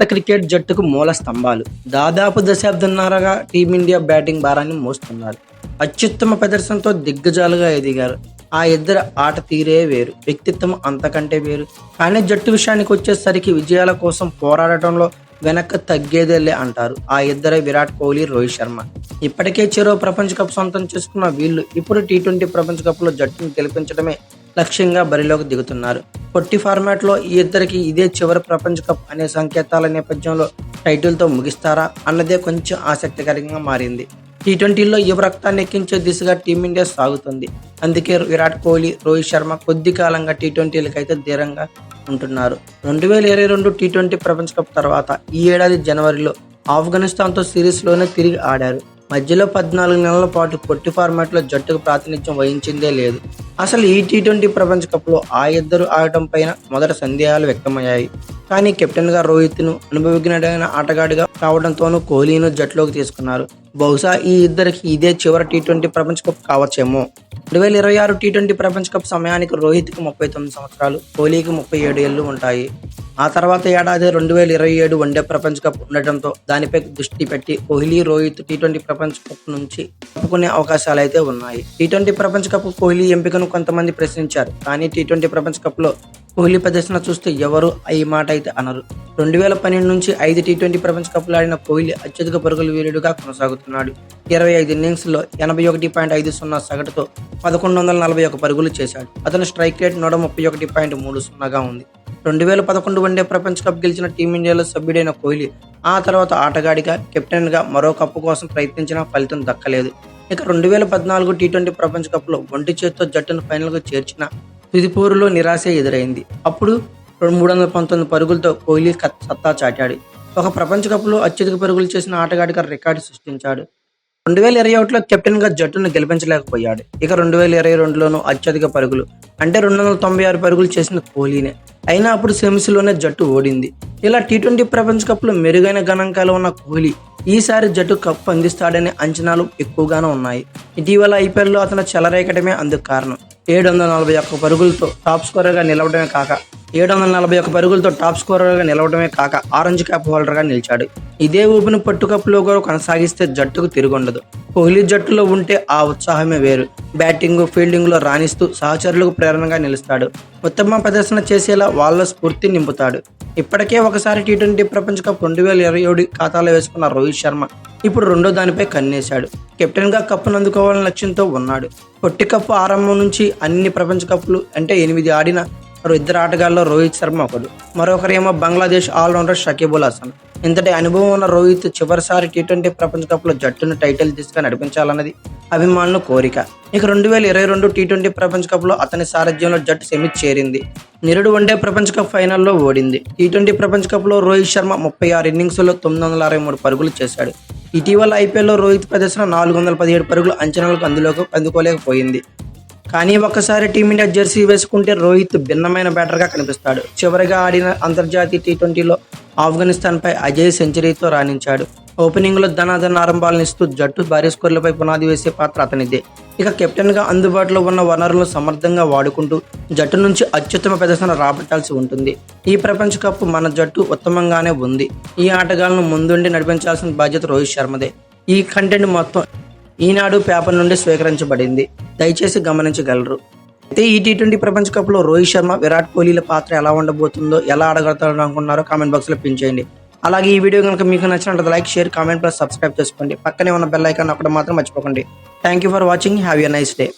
భారత క్రికెట్ జట్టుకు మూల స్తంభాలు. దాదాపు దశాబ్దంన్నరగా టీమిండియా బ్యాటింగ్ భారాన్ని మోస్తున్నారు. అత్యుత్తమ ప్రదర్శనతో దిగ్గజాలుగా ఎదిగారు. ఆ ఇద్దరు ఆట తీరే వేరు, వ్యక్తిత్వం అంతకంటే వేరు. కానీ జట్టు విషయానికి వచ్చేసరికి విజయాల కోసం పోరాడటంలో వెనక్కి తగ్గేదేలే అంటారు. ఆ ఇద్దరే విరాట్ కోహ్లీ, రోహిత్ శర్మ. ఇప్పటికే చెరో ప్రపంచ కప్ సొంతం చేసుకున్న వీళ్ళు ఇప్పుడు టీ20 ప్రపంచ కప్లో జట్టును గెలిపించడమే లక్ష్యంగా బరిలోకి దిగుతున్నారు. పొట్టి ఫార్మాట్లో ఈ ఇద్దరికి ఇదే చివరి ప్రపంచ కప్ అనే సంకేతాల నేపథ్యంలో టైటిల్తో ముగిస్తారా అన్నదే కొంచెం ఆసక్తికరంగా మారింది. టీ20లో యువ రక్తాన్ని ఎక్కించే దిశగా టీమిండియా సాగుతుంది. అందుకే విరాట్ కోహ్లీ, రోహిత్ శర్మ కొద్ది కాలంగా టీ20లకైతే ధీరంగా ఉంటున్నారు. 2022 టీ20 ప్రపంచ కప్ తర్వాత ఈ ఏడాది జనవరిలో ఆఫ్ఘనిస్తాన్తో సిరీస్లోనే తిరిగి ఆడారు. మధ్యలో 14 నెలల పాటు పొట్టి ఫార్మాట్లో జట్టుకు ప్రాతినిధ్యం వహించిందే లేదు. అసలు ఈ టీ20 ప్రపంచ కప్లో ఆ ఇద్దరు ఆడటం పైన మొదట సందేహాలు వ్యక్తమయ్యాయి. కానీ కెప్టెన్గా రోహిత్ను, అనుభవజ్ఞుడైన ఆటగాడిగా కావడంతోనూ కోహ్లీను జట్టులోకి తీసుకున్నారు. బహుశా ఈ ఇద్దరికి ఇదే చివరి టీ20 ప్రపంచ కప్ కావచ్చేమో. 2026 టీ20 ప్రపంచ కప్ సమయానికి రోహిత్కి 39 సంవత్సరాలు, కోహ్లీకి 37 ఏళ్లు ఉంటాయి. ఆ తర్వాత ఏడాది 2027 వన్డే ప్రపంచ కప్ ఉండటంతో దానిపై దృష్టి పెట్టి కోహ్లీ, రోహిత్ టీ20 ప్రపంచ కప్ నుంచి తప్పుకునే అవకాశాలు అయితే ఉన్నాయి. టీ20 ప్రపంచ కప్ కోహ్లీ ఎంపికను కొంతమంది ప్రశ్నించారు. కానీ టీ20 ప్రపంచ కప్లో కోహ్లీ ప్రదర్శన చూస్తే ఎవరు ఈ మాట అయితే అనరు. 2012 నుంచి 5 టీ20 ప్రపంచ కప్లు ఆడిన కోహ్లీ అత్యధిక పరుగుల వీరుడుగా కొనసాగుతున్నాడు. 25 ఇన్నింగ్స్లో 81.50 సగటుతో 1141 పరుగులు చేశాడు. అతని స్ట్రైక్ రేట్ 131.30గా ఉంది. 2011 వన్డే ప్రపంచ కప్ గెలిచిన టీమిండియాలో సభ్యుడైన కోహ్లీ ఆ తర్వాత ఆటగాడిగా, కెప్టెన్గా మరో కప్పు కోసం ప్రయత్నించినా ఫలితం దక్కలేదు. ఇక 2014 టీ20 ప్రపంచ కప్లో ఒంటి చేత్తో జట్టును ఫైనల్కు చేర్చిన తుదిపోరులో నిరాశే ఎదురైంది. అప్పుడు 319 పరుగులతో కోహ్లీ సత్తా చాటాడు. ఒక ప్రపంచ కప్లో అత్యధిక పరుగులు చేసిన ఆటగాడిగా రికార్డు సృష్టించాడు. 2021లో కెప్టెన్గా జట్టును గెలిపించలేకపోయాడు. ఇక 2022లోనూ అత్యధిక పరుగులు అంటే 296 పరుగులు చేసిన కోహ్లీనే. అయినా అప్పుడు సెమీస్లోనే జట్టు ఓడింది. ఇలా టీ20 ప్రపంచ కప్లో మెరుగైన గణాంకాలు ఉన్న కోహ్లీ ఈసారి జట్టు కప్ అందిస్తాడనే అంచనాలు ఎక్కువగానే ఉన్నాయి. ఇటీవల ఐపీఎల్లో అతను చెలరేగటమే అందుకు కారణం. 741 పరుగులతో టాప్ స్కోరర్గా నిలవడమే కాక ఆరెంజ్ క్యాప్ హోల్డర్గా నిలిచాడు. ఇదే ఊపిని పట్టుకప్పులో కూడా కొనసాగిస్తే జట్టుకు తిరుగుండదు. కోహ్లీ జట్టులో ఉంటే ఆ ఉత్సాహమే వేరు. బ్యాటింగ్, ఫీల్డింగ్లో రాణిస్తూ సహచరులకు ప్రేరణగా నిలుస్తాడు. ఉత్తమ ప్రదర్శన చేసేలా వాళ్ళ స్ఫూర్తి నింపుతాడు. ఇప్పటికే ఒకసారి టీ20 ప్రపంచ కప్ 2027 ఖాతాలో వేసుకున్న రోహిత్ శర్మ ఇప్పుడు రెండో దానిపై కన్నేశాడు. కెప్టెన్గా కప్పును అందుకోవాలనే లక్ష్యంతో ఉన్నాడు. పొట్టి కప్పు ఆరంభం నుంచి అన్ని ప్రపంచ కప్పులు అంటే 8 ఆడిన ఇద్దరు ఆటగాళ్ళలో రోహిత్ శర్మ ఒకడు. మరొకరేమో బంగ్లాదేశ్ ఆల్రౌండర్ షకీబ్ అల్ హసన్. ఇంతటి అనుభవం ఉన్న రోహిత్ చివరిసారి టీ20 ప్రపంచ కప్లో జట్టును టైటిల్ దిశగా నడిపించాలన్నది అభిమానుల కోరిక. ఇక 2022 టీ20 ప్రపంచ కప్లో అతని సారథ్యంలో జట్టు సెమీ చేరింది. నిరుడు వన్డే ప్రపంచ కప్ ఫైనల్లో ఓడింది. టీ20 ప్రపంచ కప్లో రోహిత్ శర్మ 36 ఇన్నింగ్స్లో 963 పరుగులు చేశాడు. ఇటీవల ఐపీఎల్లో రోహిత్ ప్రదర్శన 417 పరుగులు అంచనాలకు అందుకోలేకపోయింది. కానీ ఒక్కసారి టీమిండియా జెర్సీ వేసుకుంటే రోహిత్ భిన్నమైన బ్యాటర్గా కనిపిస్తాడు. చివరిగా ఆడిన అంతర్జాతీయ టీ20లో ఆఫ్ఘనిస్తాన్పై అజయ్ సెంచరీతో రాణించాడు. ఓపెనింగ్లో ధనాధన ఆరంభాలను ఇస్తూ జట్టు భారీ స్కోర్లపై పునాది వేసే పాత్ర అతనిదే. ఇక కెప్టెన్గా అందుబాటులో ఉన్న వనరులను సమర్థంగా వాడుకుంటూ జట్టు నుంచి అత్యుత్తమ ప్రదర్శన రాబట్టాల్సి ఉంటుంది. ఈ ప్రపంచ కప్ మన జట్టు ఉత్తమంగానే ఉంది. ఈ ఆటగాళ్లను ముందుండి నడిపించాల్సిన బాధ్యత రోహిత్ శర్మదే. ఈ కంటెంట్ మొత్తం ఈనాడు పేపర్ నుండి స్వీకరించబడింది. దయచేసి గమనించగలరు. అయితే ఈ టీ20 ప్రపంచ కప్లో రోహిత్ శర్మ, విరాట్ కోహ్లీల పాత్ర ఎలా ఉండబోతుందో, ఎలా ఆడగలుగుతారో అనుకున్నారో కామెంట్ బాక్స్లో పిన్ చేయండి. అలాగే ఈ వీడియో కనుక మీకు నచ్చినట్లయితే like, share, comment plus subscribe చేసుకోండి. పక్కనే ఉన్న బెల్ ఐకాన్ అక్కడ మాత్రం మర్చిపోకండి. Thank you for watching. Have a nice day.